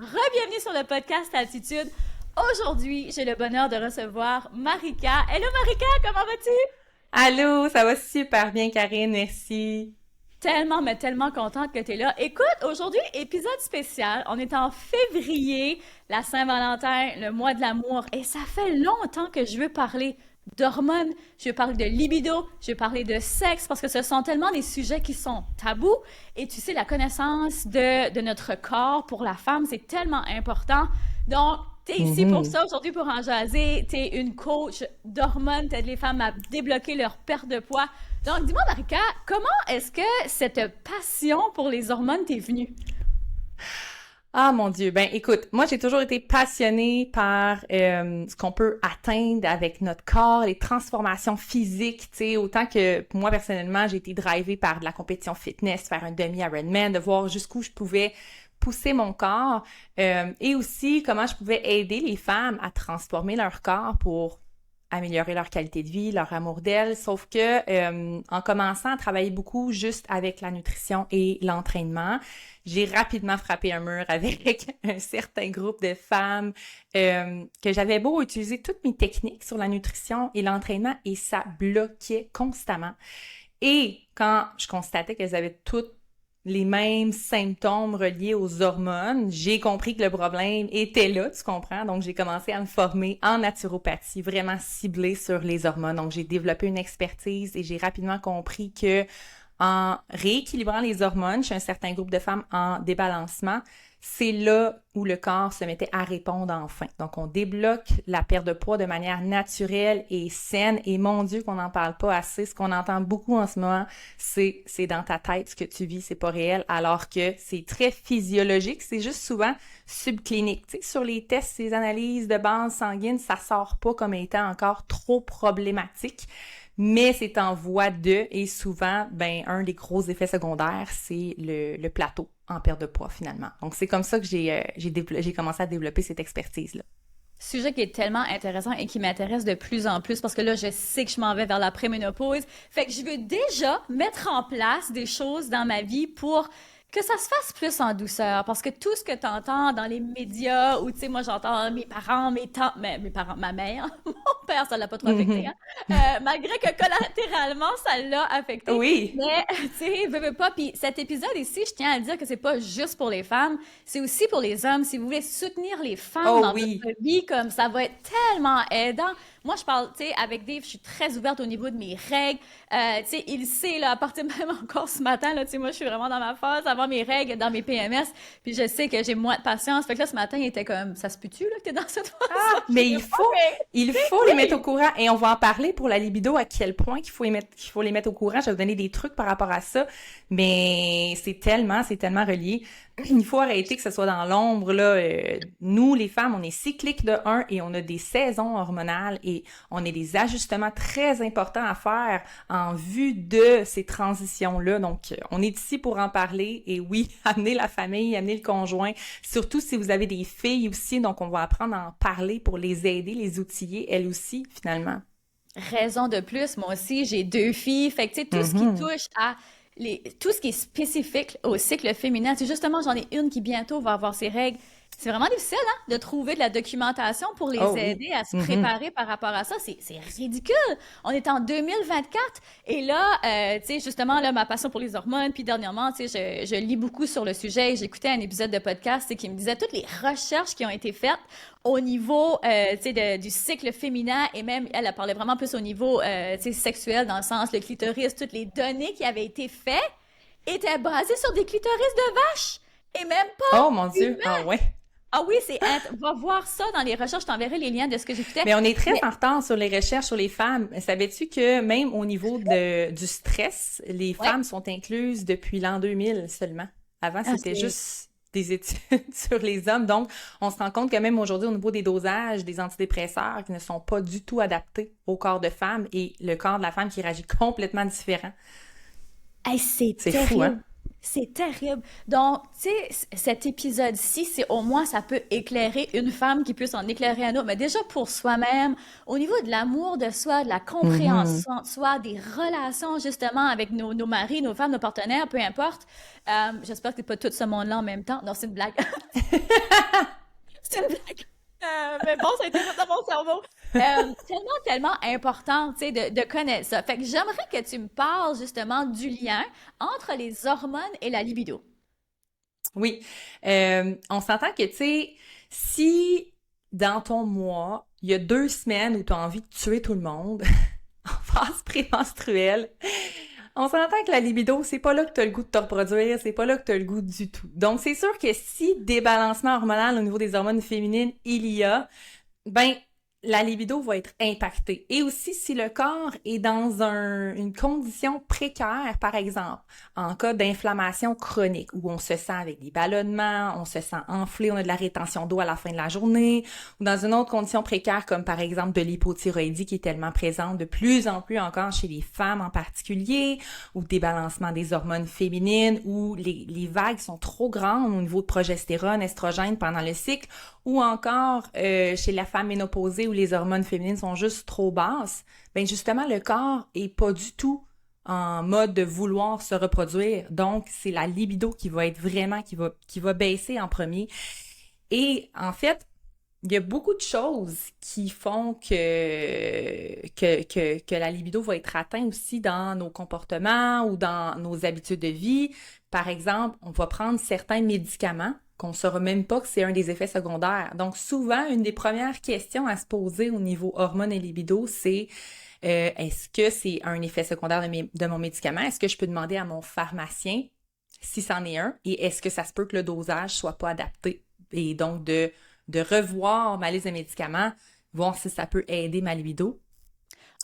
Re-bienvenue sur le podcast Attitude. Aujourd'hui, j'ai le bonheur de recevoir Marika. Hello Marika, comment vas-tu? Allô, ça va super bien, Karine, merci. Tellement, mais tellement contente que tu es là. Écoute, aujourd'hui, épisode spécial. On est en février, la Saint-Valentin, le mois de l'amour, et ça fait longtemps que je veux parler d'hormones, je veux parler de libido, je veux parler de sexe, parce que ce sont tellement des sujets qui sont tabous. Et tu sais, la connaissance de notre corps pour la femme, c'est tellement important. Donc, t'es ici pour Mhm. ça aujourd'hui pour en jaser. T'es une coach d'hormones, t'aides les femmes à débloquer leur perte de poids. Donc, dis-moi, Marika, comment est-ce que cette passion pour les hormones t'est venue? Ah mon Dieu, ben écoute, moi j'ai toujours été passionnée par ce qu'on peut atteindre avec notre corps, les transformations physiques, tu sais, autant que moi personnellement j'ai été drivée par de la compétition fitness, faire un demi-Ironman, de voir jusqu'où je pouvais pousser mon corps et aussi comment je pouvais aider les femmes à transformer leur corps pour améliorer leur qualité de vie, leur amour d'elles, sauf que en commençant à travailler beaucoup juste avec la nutrition et l'entraînement, j'ai rapidement frappé un mur avec un certain groupe de femmes que j'avais beau utiliser toutes mes techniques sur la nutrition et l'entraînement et ça bloquait constamment. Et quand je constatais qu'elles avaient toutes les mêmes symptômes reliés aux hormones, j'ai compris que le problème était là, tu comprends? Donc, j'ai commencé à me former en naturopathie, vraiment ciblée sur les hormones. Donc, j'ai développé une expertise et j'ai rapidement compris que en rééquilibrant les hormones chez un certain groupe de femmes en débalancement, c'est là où le corps se mettait à répondre enfin. Donc, on débloque la perte de poids de manière naturelle et saine. Et mon Dieu, qu'on n'en parle pas assez. Ce qu'on entend beaucoup en ce moment, c'est dans ta tête ce que tu vis, c'est pas réel. Alors que c'est très physiologique. C'est juste souvent subclinique. Tu sais, sur les tests, ces analyses de base sanguine, ça sort pas comme étant encore trop problématique. Mais c'est en voie de, et souvent, ben, un des gros effets secondaires, c'est le plateau en perte de poids, finalement. Donc, c'est comme ça que j'ai commencé à développer cette expertise-là. Sujet qui est tellement intéressant et qui m'intéresse de plus en plus parce que là, je sais que je m'en vais vers la préménopause. Fait que je veux déjà mettre en place des choses dans ma vie pour que ça se fasse plus en douceur. Parce que tout ce que tu entends dans les médias, ou tu sais, moi j'entends mes parents, mes tantes, mes parents, ma mère, mon père, ça l'a pas trop affecté, hein. Mhm. Malgré que collatéralement, ça l'a affecté. Oui. Mais, tu sais, veux pas. Puis cet épisode ici, je tiens à dire que c'est pas juste pour les femmes, c'est aussi pour les hommes. Si vous voulez soutenir les femmes Oh dans oui. votre vie, comme ça va être tellement aidant. Moi, je parle, tu sais, avec Dave, je suis très ouverte au niveau de mes règles. Tu sais, il sait, là, à partir même encore ce matin, là, tu sais, moi, je suis vraiment dans ma phase, avant mes règles, dans mes PMS, puis je sais que j'ai moins de patience. Fait que là, ce matin, il était comme, ça se peut-tu, là, que t'es dans cette phase-là? Ah, Je mais sais pas, mais, il tu sais, faut les mettre au oui! courant et on va en parler pour la libido à quel point qu'il faut les mettre au courant. Je vais vous donner des trucs par rapport à ça, mais c'est tellement relié. Il faut arrêter que ce soit dans l'ombre là. Nous, les femmes, on est cycliques de un et on a des saisons hormonales et on a des ajustements très importants à faire en vue de ces transitions-là. Donc, on est ici pour en parler et oui, amener la famille, amener le conjoint. Surtout si vous avez des filles aussi, donc on va apprendre à en parler pour les aider, les outiller, elles aussi, finalement. Raison de plus, moi aussi, j'ai deux filles. Fait que, tu sais, tout ce qui Mhm. touche à tout ce qui est spécifique au cycle féminin, c'est justement, j'en ai une qui bientôt va avoir ses règles. C'est vraiment difficile, hein, de trouver de la documentation pour les Oh oui. aider à se Mhm. préparer par rapport à ça. C'est ridicule. On est en 2024 et là, tu sais, justement, là, ma passion pour les hormones, puis dernièrement, tu sais, je lis beaucoup sur le sujet et j'écoutais un épisode de podcast, tu sais, qui me disait toutes les recherches qui ont été faites au niveau, tu sais, du cycle féminin et même, elle parlait vraiment plus au niveau, tu sais, sexuel, dans le sens, le clitoris, toutes les données qui avaient été faites étaient basées sur des clitoris de vache et même Oh mon pas Dieu. Ah humains. ouais. Ah oui, va voir ça dans les recherches, je t'enverrai les liens de ce que j'écoutais. Mais on est très Mais en retard sur les recherches sur les femmes. Savais-tu que même au niveau du stress, les ouais, femmes sont incluses depuis l'an 2000 seulement? Avant, ah, c'était juste des études sur les hommes. Donc, on se rend compte que même aujourd'hui, au niveau des dosages des antidépresseurs qui ne sont pas du tout adaptés au corps de femme et le corps de la femme qui réagit complètement différent. hey, c'est C'est fou, hein? terrible. C'est terrible. Donc, tu sais, cet épisode-ci, c'est au moins ça peut éclairer une femme qui puisse en éclairer un autre. Mais déjà pour soi-même, au niveau de l'amour de soi, de la Mhm. compréhension de soi, des relations justement avec nos maris, nos femmes, nos partenaires, peu importe. J'espère que c'est pas tout ce monde-là en même temps. Non, c'est une blague. réponse a été faite dans mon cerveau. Tellement important, tu sais, de connaître ça. Fait que j'aimerais que tu me parles justement du lien entre les hormones et la libido. Oui, on s'entend que, tu sais, si dans ton mois, il y a 2 semaines où tu as envie de tuer tout le monde en phase prémenstruelle, on s'entend que la libido, c'est pas là que tu as le goût de te reproduire, c'est pas là que tu as le goût du tout. Donc, c'est sûr que si débalancement hormonal au niveau des hormones féminines, il y a, ben, la libido va être impactée. Et aussi, si le corps est dans une condition précaire, par exemple, en cas d'inflammation chronique, où on se sent avec des ballonnements, on se sent enflé, on a de la rétention d'eau à la fin de la journée, ou dans une autre condition précaire, comme par exemple de l'hypothyroïdie qui est tellement présente de plus en plus encore chez les femmes en particulier, ou débalancement des hormones féminines, où les vagues sont trop grandes au niveau de progestérone, estrogène pendant le cycle, ou encore chez la femme ménopausée où les hormones féminines sont juste trop basses, ben justement le corps est pas du tout en mode de vouloir se reproduire. Donc c'est la libido qui va être vraiment qui va baisser en premier. Et en fait, il y a beaucoup de choses qui font que la libido va être atteinte aussi dans nos comportements ou dans nos habitudes de vie. Par exemple, on va prendre certains médicaments qu'on ne saura même pas que c'est un des effets secondaires. Donc, souvent, une des premières questions à se poser au niveau hormones et libido, c'est est-ce que c'est un effet secondaire de mon médicament? Est-ce que je peux demander à mon pharmacien si c'en est un? Et est-ce que ça se peut que le dosage soit pas adapté? Et donc, de revoir ma liste de médicaments, voir si ça peut aider ma libido.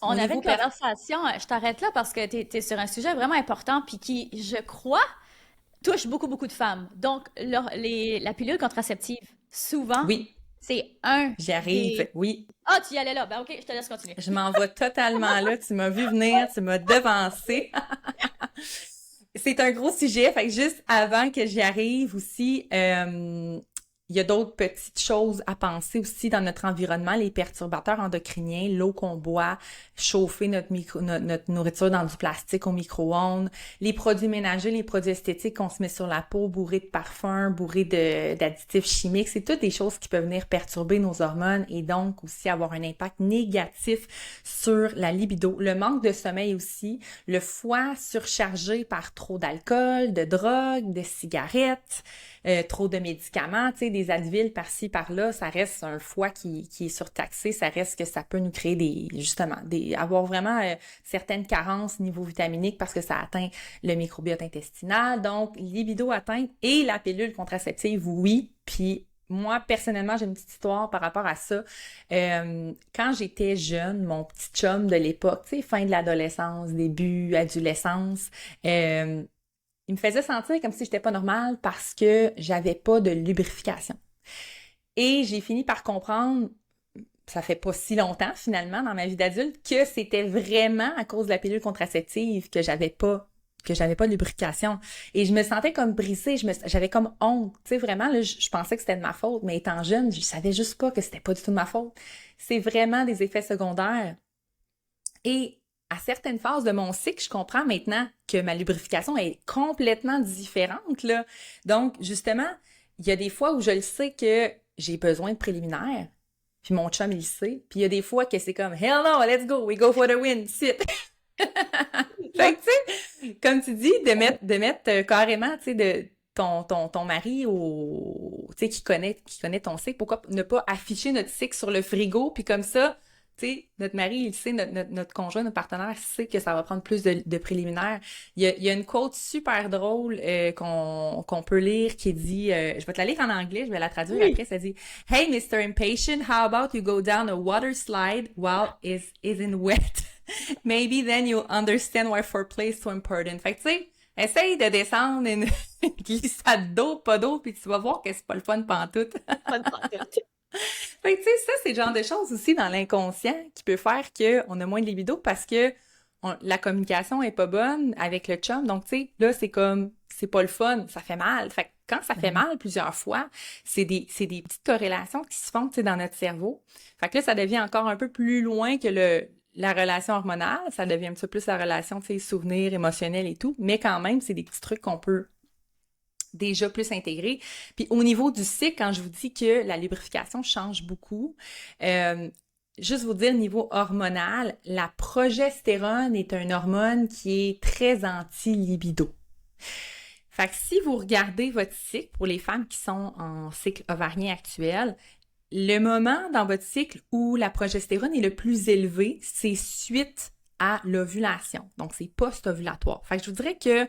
On avait une conversation, je t'arrête là parce que tu es sur un sujet vraiment important puis qui, je crois, touche beaucoup de femmes. Donc, la pilule contraceptive, souvent, Oui, c'est un j'y arrive. des... Oui, Ah, tu y allais là. Ben, OK, je te laisse continuer. je m'en vais totalement là. Tu m'as vu venir, tu m'as devancé. C'est un gros sujet. Fait que juste avant que j'y arrive aussi, il y a d'autres petites choses à penser aussi dans notre environnement, les perturbateurs endocriniens, l'eau qu'on boit, chauffer notre nourriture dans du plastique au micro-ondes, les produits ménagers, les produits esthétiques qu'on se met sur la peau, bourrés de parfums, bourrés d'additifs chimiques, c'est toutes des choses qui peuvent venir perturber nos hormones et donc aussi avoir un impact négatif sur la libido. Le manque de sommeil aussi, le foie surchargé par trop d'alcool, de drogue, de cigarettes, trop de médicaments, tu sais, des Advil par-ci, par-là, ça reste un foie qui est surtaxé, ça reste que ça peut nous créer avoir vraiment certaines carences niveau vitaminique parce que ça atteint le microbiote intestinal, donc libido atteinte et la pilule contraceptive, oui, puis moi, personnellement, j'ai une petite histoire par rapport à ça. Quand j'étais jeune, mon petit chum de l'époque, tu sais, fin de l'adolescence, début adolescence, il me faisait sentir comme si j'étais pas normale parce que j'avais pas de lubrification. Et j'ai fini par comprendre, ça fait pas si longtemps finalement dans ma vie d'adulte, que c'était vraiment à cause de la pilule contraceptive que j'avais pas de lubrification. Et je me sentais comme brisée, j'avais comme honte. Tu sais, vraiment, là, je pensais que c'était de ma faute, mais étant jeune, je savais juste pas que c'était pas du tout de ma faute. C'est vraiment des effets secondaires. Et à certaines phases de mon cycle, je comprends maintenant que ma lubrification est complètement différente, là. Donc, justement, il y a des fois où je le sais que j'ai besoin de préliminaires, puis mon chum, il le sait. Puis il y a des fois que c'est comme « Hell no, let's go, we go for the win, sit! » Fait que, tu sais, comme tu dis, de mettre carrément, tu sais, ton mari tu sais, qui connaît ton cycle, pourquoi ne pas afficher notre cycle sur le frigo, puis comme ça, tu sais, notre mari, il sait, notre conjoint, notre partenaire sait que ça va prendre plus de préliminaires. Il y a une quote super drôle qu'on peut lire qui dit, je vais te la lire en anglais, je vais la traduire après, ça dit « Hey, Mr. Impatient, how about you go down a water slide while it isn't wet? Maybe then you'll understand why foreplay is so important. » Fait que, tu sais, essaye de descendre une glissade d'eau, pas d'eau, puis tu vas voir que c'est pas le fun pantoute. Pas de pantoute. Fait que, tu sais, ça, c'est le genre de choses aussi dans l'inconscient qui peut faire qu'on a moins de libido parce que la communication est pas bonne avec le chum. Donc, tu sais, là, c'est pas le fun, ça fait mal. Fait que quand ça fait mal plusieurs fois, c'est des petites corrélations qui se font, tu sais, dans notre cerveau. Fait que là, ça devient encore un peu plus loin que la relation hormonale. Ça devient un petit peu plus la relation, tu sais, souvenirs émotionnels et tout. Mais quand même, c'est des petits trucs qu'on peut déjà plus intégré. Puis au niveau du cycle, quand je vous dis que la lubrification change beaucoup, juste vous dire, niveau hormonal, la progestérone est une hormone qui est très anti-libido. Fait que si vous regardez votre cycle, pour les femmes qui sont en cycle ovarien actuel, le moment dans votre cycle où la progestérone est le plus élevé, c'est suite à l'ovulation. Donc, c'est post-ovulatoire. Fait que je vous dirais que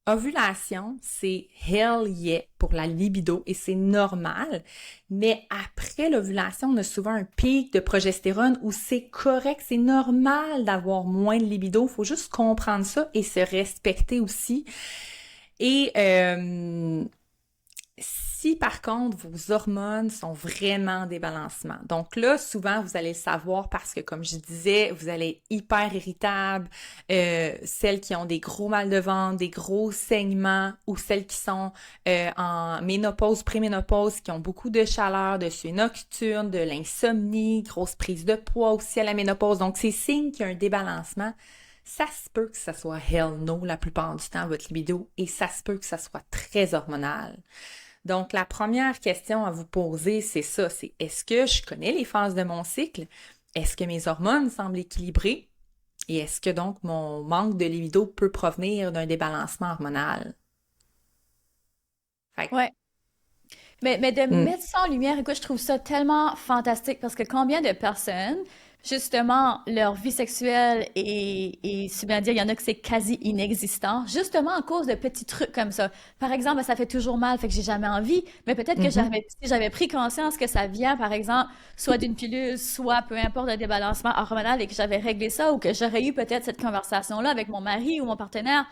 ovulation, c'est hell yeah pour la libido et c'est normal. Mais après l'ovulation, on a souvent un pic de progestérone où c'est correct, c'est normal d'avoir moins de libido. Il faut juste comprendre ça et se respecter aussi. Et si par contre vos hormones sont vraiment en débalancement, donc là souvent vous allez le savoir parce que comme je disais, vous allez être hyper irritable, celles qui ont des gros mal de ventre, des gros saignements ou celles qui sont en ménopause, préménopause, qui ont beaucoup de chaleur, de sueur nocturne, de l'insomnie, grosse prise de poids aussi à la ménopause. Donc c'est signe qu'il y a un débalancement. Ça se peut que ça soit hell no la plupart du temps, votre libido, et ça se peut que ça soit très hormonal. Donc, la première question à vous poser, c'est ça, c'est est-ce que je connais les phases de mon cycle? Est-ce que mes hormones semblent équilibrées? Et est-ce que donc mon manque de libido peut provenir d'un débalancement hormonal? Fait que, Ouais. Mais de mettre ça en lumière, écoute, je trouve ça tellement fantastique parce que combien de personnes, justement, leur vie sexuelle est si bien dire, il y en a que c'est quasi inexistant, justement à cause de petits trucs comme ça. Par exemple, ben, ça fait toujours mal, fait que j'ai jamais envie, mais peut-être que mhm, si j'avais pris conscience que ça vient, par exemple, soit d'une pilule, soit peu importe un débalancement hormonal et que j'avais réglé ça ou que j'aurais eu peut-être cette conversation-là avec mon mari ou mon partenaire,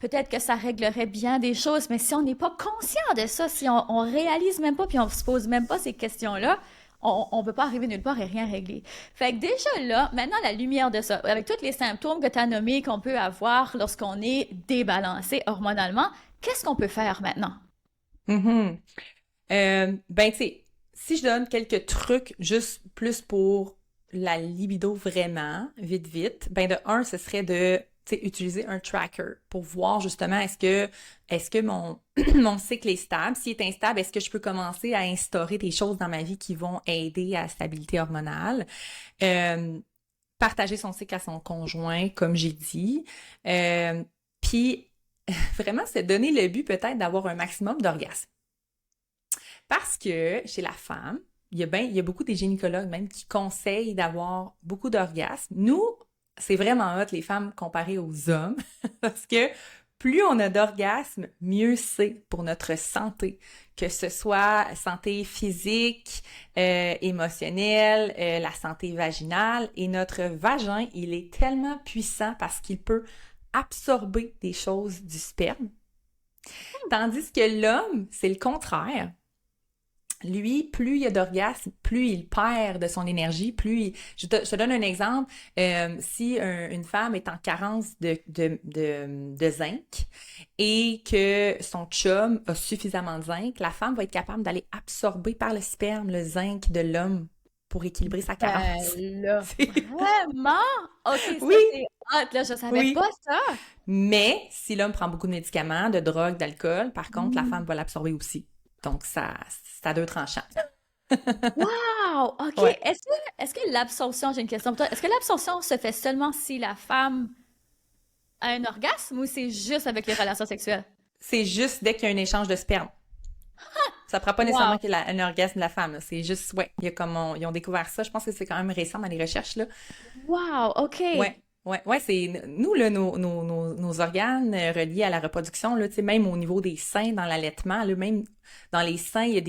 peut-être que ça réglerait bien des choses, mais si on n'est pas conscient de ça, si on réalise même pas, puis on se pose même pas ces questions-là, on peut pas arriver nulle part et rien régler. Fait que déjà là, maintenant, à la lumière de ça, avec tous les symptômes que tu as nommés qu'on peut avoir lorsqu'on est débalancé hormonalement, qu'est-ce qu'on peut faire maintenant? mhm. Ben, tu sais, si je donne quelques trucs juste plus pour la libido vraiment, vite, vite, ben de un, ce serait de, tu sais, utiliser un tracker pour voir justement est-ce que mon, mon cycle est stable. S'il est instable, est-ce que je peux commencer à instaurer des choses dans ma vie qui vont aider à la stabilité hormonale? Euh, Partager son cycle à son conjoint, comme j'ai dit. Puis, vraiment, se donner le but peut-être d'avoir un maximum d'orgasme. Parce que chez la femme, il y a beaucoup des gynécologues même qui conseillent d'avoir beaucoup d'orgasmes. Nous, c'est vraiment hot les femmes comparées aux hommes parce que plus on a d'orgasmes, mieux c'est pour notre santé, que ce soit santé physique, émotionnelle, la santé vaginale. Et notre vagin, il est tellement puissant parce qu'il peut absorber des choses du sperme. Tandis que l'homme, c'est le contraire. Lui, plus il y a d'orgasme, plus il perd de son énergie, je te donne un exemple. Si une femme est en carence de zinc et que son chum a suffisamment de zinc, la femme va être capable d'aller absorber par le sperme le zinc de l'homme pour équilibrer sa carence. Ben là, vraiment? Ok, ça Oui, c'est hot, là, je savais oui. pas ça. Mais si l'homme prend beaucoup de médicaments, de drogue, d'alcool, par contre, la femme Hmm. va l'absorber aussi. Donc, ça a deux tranchants. Wow! OK. Ouais. Est-ce que l'absorption, j'ai une question pour toi. Est-ce que l'absorption se fait seulement si la femme a un orgasme ou c'est juste avec les relations sexuelles? C'est juste dès qu'il y a un échange de sperme. Ça prend pas nécessairement Wow! qu'il y ait un orgasme de la femme, là. C'est juste, ouais, il y a comme ils ont découvert ça. Je pense que c'est quand même récent dans les recherches, là. Wow! OK. Ouais, c'est nous, là, nos organes reliés à la reproduction, là, tu sais, même au niveau des seins, dans l'allaitement, là, même dans les seins, il y a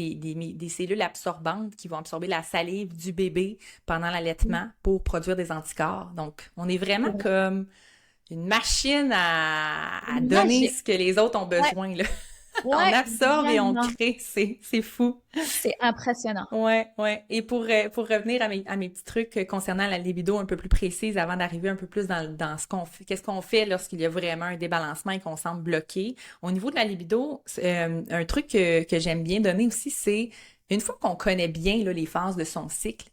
des cellules absorbantes qui vont absorber la salive du bébé pendant l'allaitement pour produire des anticorps. Donc, on est vraiment comme une machine à donner Magique. ce que les autres ont Ouais, besoin, là. On ouais, absorbe et on vraiment. crée, c'est fou. C'est impressionnant. Ouais, ouais. Et pour revenir à mes petits trucs concernant la libido un peu plus précise avant d'arriver un peu plus dans ce qu'on fait, qu'est-ce qu'on fait lorsqu'il y a vraiment un débalancement et qu'on semble bloqué. Au niveau de la libido, un truc que j'aime bien donner aussi, c'est une fois qu'on connaît bien là, les phases de son cycle,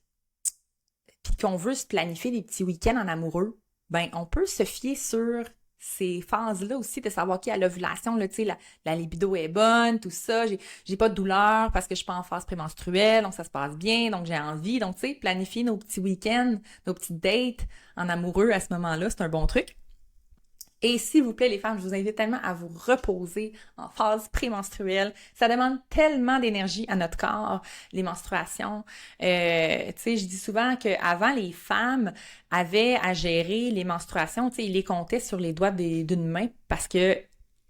puis qu'on veut se planifier des petits week-ends en amoureux, ben on peut se fier sur ces phases-là aussi de savoir à l'ovulation, là, tu sais, la libido est bonne, tout ça, j'ai pas de douleur parce que je suis pas en phase prémenstruelle, donc ça se passe bien, donc j'ai envie. Donc, tu sais, planifier nos petits week-ends, nos petites dates en amoureux à ce moment-là, c'est un bon truc. Et s'il vous plaît, les femmes, je vous invite tellement à vous reposer en phase prémenstruelle. Ça demande tellement d'énergie à notre corps, les menstruations. Tu sais, je dis souvent qu'avant, les femmes avaient à gérer les menstruations. Tu sais, ils les comptaient sur les doigts d'une main parce que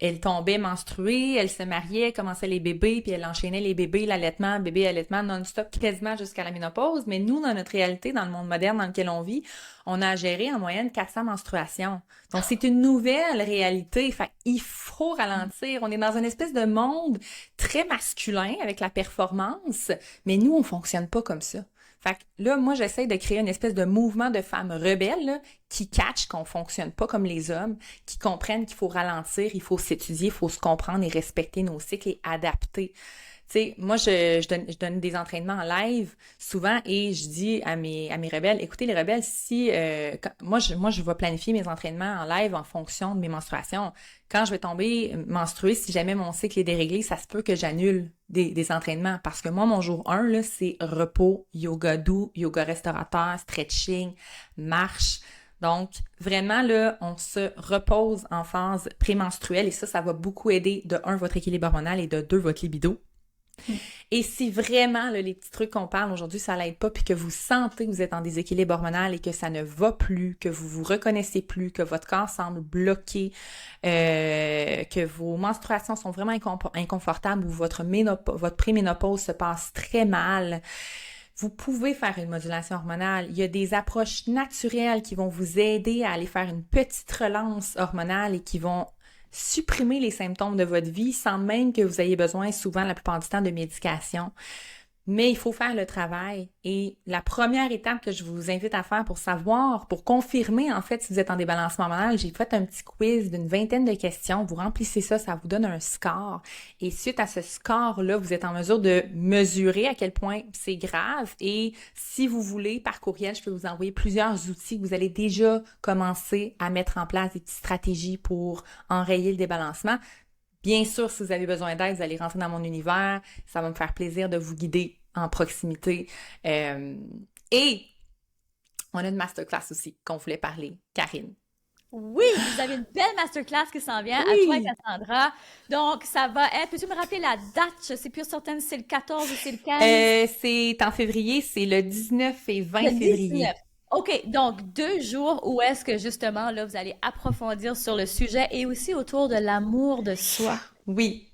elle tombait menstruée, elle se mariait, commençait les bébés, puis elle enchaînait les bébés, l'allaitement, bébé allaitement non-stop quasiment jusqu'à la ménopause. Mais nous, dans notre réalité, dans le monde moderne dans lequel on vit, on a à gérer en moyenne 400 menstruations. Donc, c'est une nouvelle réalité. Fait il faut ralentir. On est dans une espèce de monde très masculin avec la performance, mais nous, on fonctionne pas comme ça. Fait que là, moi, j'essaie de créer une espèce de mouvement de femmes rebelles là, qui catchent qu'on fonctionne pas comme les hommes, qui comprennent qu'il faut ralentir, il faut s'étudier, il faut se comprendre et respecter nos cycles et adapter. Tu sais, moi, je donne des entraînements en live souvent et je dis à mes rebelles, écoutez les rebelles, si moi je vais planifier mes entraînements en live en fonction de mes menstruations. Quand je vais tomber menstruée, si jamais mon cycle est déréglé, ça se peut que j'annule des entraînements parce que moi, mon jour 1, là, c'est repos, yoga doux, yoga restaurateur, stretching, marche. Donc, vraiment, là, on se repose en phase prémenstruelle et ça va beaucoup aider de 1, votre équilibre hormonal et de 2, votre libido. Et si vraiment, là, les petits trucs qu'on parle aujourd'hui, ça l'aide pas, puis que vous sentez que vous êtes en déséquilibre hormonal et que ça ne va plus, que vous vous reconnaissez plus, que votre corps semble bloqué, que vos menstruations sont vraiment inconfortables ou votre préménopause se passe très mal, vous pouvez faire une modulation hormonale. Il y a des approches naturelles qui vont vous aider à aller faire une petite relance hormonale et qui vont supprimer les symptômes de votre vie sans même que vous ayez besoin, souvent, la plupart du temps, de médication. Mais il faut faire le travail. Et la première étape que je vous invite à faire pour savoir, pour confirmer, en fait, si vous êtes en débalancement hormonal, j'ai fait un petit quiz d'une 20aine de questions. Vous remplissez ça, ça vous donne un score. Et suite à ce score-là, vous êtes en mesure de mesurer à quel point c'est grave. Et si vous voulez, par courriel, je peux vous envoyer plusieurs outils que vous allez déjà commencer à mettre en place, des petites stratégies pour enrayer le débalancement. Bien sûr, si vous avez besoin d'aide, vous allez rentrer dans mon univers. Ça va me faire plaisir de vous guider en proximité. Et on a une masterclass aussi qu'on voulait parler, Karine. Oui, vous avez une belle masterclass qui s'en vient à toi et Cassandra. Donc, ça va être... Peux-tu me rappeler la date? Je sais plus certaine si c'est le 14 ou c'est le 15. C'est en février, c'est le 19 et 20 février. OK, donc 2 jours où est-ce que justement, là, vous allez approfondir sur le sujet et aussi autour de l'amour de soi. Oui,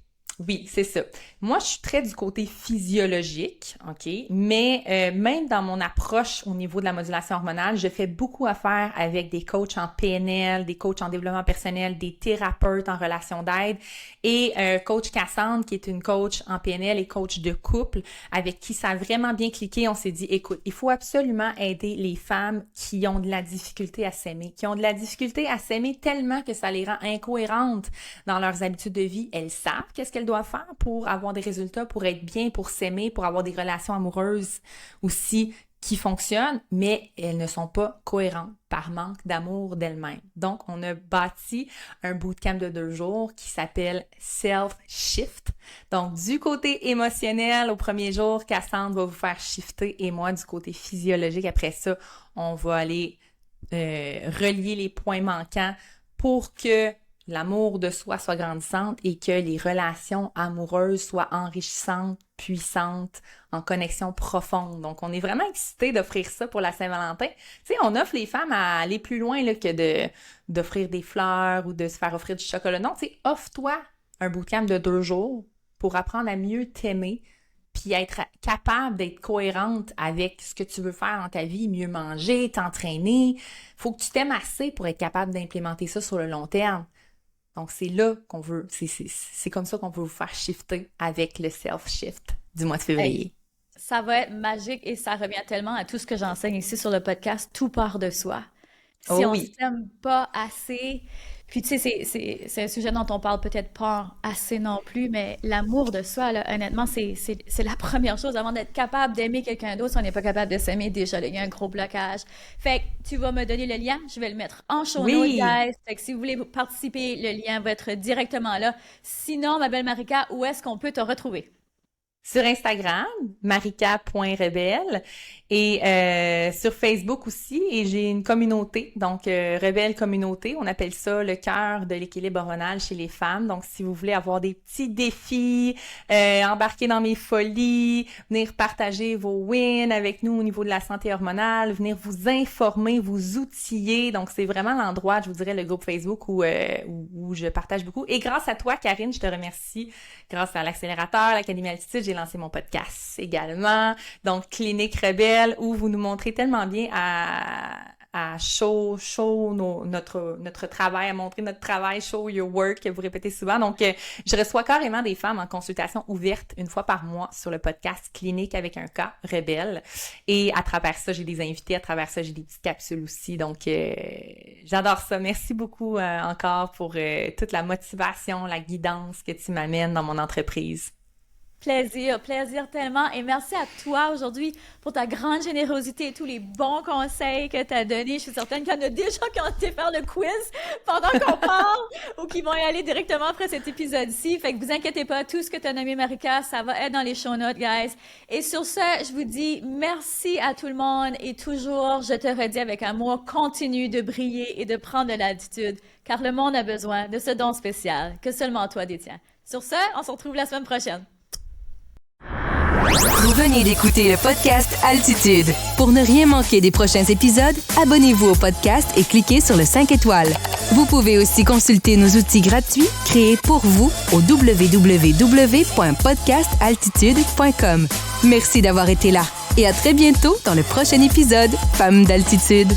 c'est ça. Moi, je suis très du côté physiologique, OK? Mais même dans mon approche au niveau de la modulation hormonale, je fais beaucoup affaire avec des coachs en PNL, des coachs en développement personnel, des thérapeutes en relation d'aide et coach Cassandre, qui est une coach en PNL et coach de couple, avec qui ça a vraiment bien cliqué. On s'est dit, écoute, il faut absolument aider les femmes qui ont de la difficulté à s'aimer, qui ont de la difficulté à s'aimer tellement que ça les rend incohérentes dans leurs habitudes de vie. Elles savent qu'est-ce qu'elles doivent faire pour avoir des résultats, pour être bien, pour s'aimer, pour avoir des relations amoureuses aussi qui fonctionnent, mais elles ne sont pas cohérentes par manque d'amour d'elles-mêmes. Donc, on a bâti un bootcamp de 2 jours qui s'appelle Self-Shift. Donc, du côté émotionnel, au premier jour, Cassandre va vous faire shifter et moi, du côté physiologique, après ça, on va aller relier les points manquants pour que l'amour de soi soit grandissante et que les relations amoureuses soient enrichissantes, puissantes, en connexion profonde. Donc, on est vraiment excités d'offrir ça pour la Saint-Valentin. Tu sais, on offre les femmes à aller plus loin là, que d'offrir des fleurs ou de se faire offrir du chocolat. Non, tu sais, offre-toi un bootcamp de 2 jours pour apprendre à mieux t'aimer puis être capable d'être cohérente avec ce que tu veux faire dans ta vie, mieux manger, t'entraîner. Faut que tu t'aimes assez pour être capable d'implémenter ça sur le long terme. Donc, c'est là qu'on veut, c'est comme ça qu'on veut vous faire shifter avec le self-shift du mois de février. Hey, ça va être magique et ça revient tellement à tout ce que j'enseigne ici sur le podcast, tout part de soi. Si on ne s'aime pas assez, Puis tu sais, c'est un sujet dont on parle peut-être pas assez non plus, mais l'amour de soi, là, honnêtement, c'est la première chose. Avant d'être capable d'aimer quelqu'un d'autre, si on n'est pas capable de s'aimer, déjà, là, il y a un gros blocage. Fait que tu vas me donner le lien, je vais le mettre en show notes, Oui! guys. Fait que si vous voulez participer, le lien va être directement là. Sinon, ma belle Marika, où est-ce qu'on peut te retrouver? Sur Instagram, marika.rebelle, et sur Facebook aussi, et j'ai une communauté, donc Rebelle Communauté, on appelle ça le cœur de l'équilibre hormonal chez les femmes. Donc si vous voulez avoir des petits défis, embarquer dans mes folies, venir partager vos wins avec nous au niveau de la santé hormonale, venir vous informer, vous outiller, donc c'est vraiment l'endroit, je vous dirais, le groupe Facebook où je partage beaucoup. Et grâce à toi, Karine, je te remercie, grâce à l'accélérateur, l'Académie Altitude, j'ai lancé mon podcast également, donc Clinique Rebelle, où vous nous montrez tellement bien à show notre travail, à montrer notre travail, show your work, que vous répétez souvent. Donc, je reçois carrément des femmes en consultation ouverte une fois par mois sur le podcast Clinique avec un K, Rebelle. Et à travers ça, j'ai des invités, à travers ça, j'ai des petites capsules aussi. Donc, j'adore ça. Merci beaucoup encore pour toute la motivation, la guidance que tu m'amènes dans mon entreprise. Plaisir tellement. Et merci à toi aujourd'hui pour ta grande générosité et tous les bons conseils que tu as donnés. Je suis certaine qu'il y en a déjà qui ont été faire le quiz pendant qu'on parle ou qui vont y aller directement après cet épisode-ci. Fait que vous inquiétez pas, tout ce que tu as nommé, Marika, ça va être dans les show notes, guys. Et sur ce, je vous dis merci à tout le monde et toujours, je te redis avec amour, continue de briller et de prendre de l'altitude, car le monde a besoin de ce don spécial que seulement toi détiens. Sur ce, on se retrouve la semaine prochaine. Vous venez d'écouter le podcast Altitude. Pour ne rien manquer des prochains épisodes, abonnez-vous au podcast et cliquez sur le 5 étoiles. Vous pouvez aussi consulter nos outils gratuits créés pour vous au www.podcastaltitude.com. Merci d'avoir été là et à très bientôt dans le prochain épisode Femmes d'Altitude.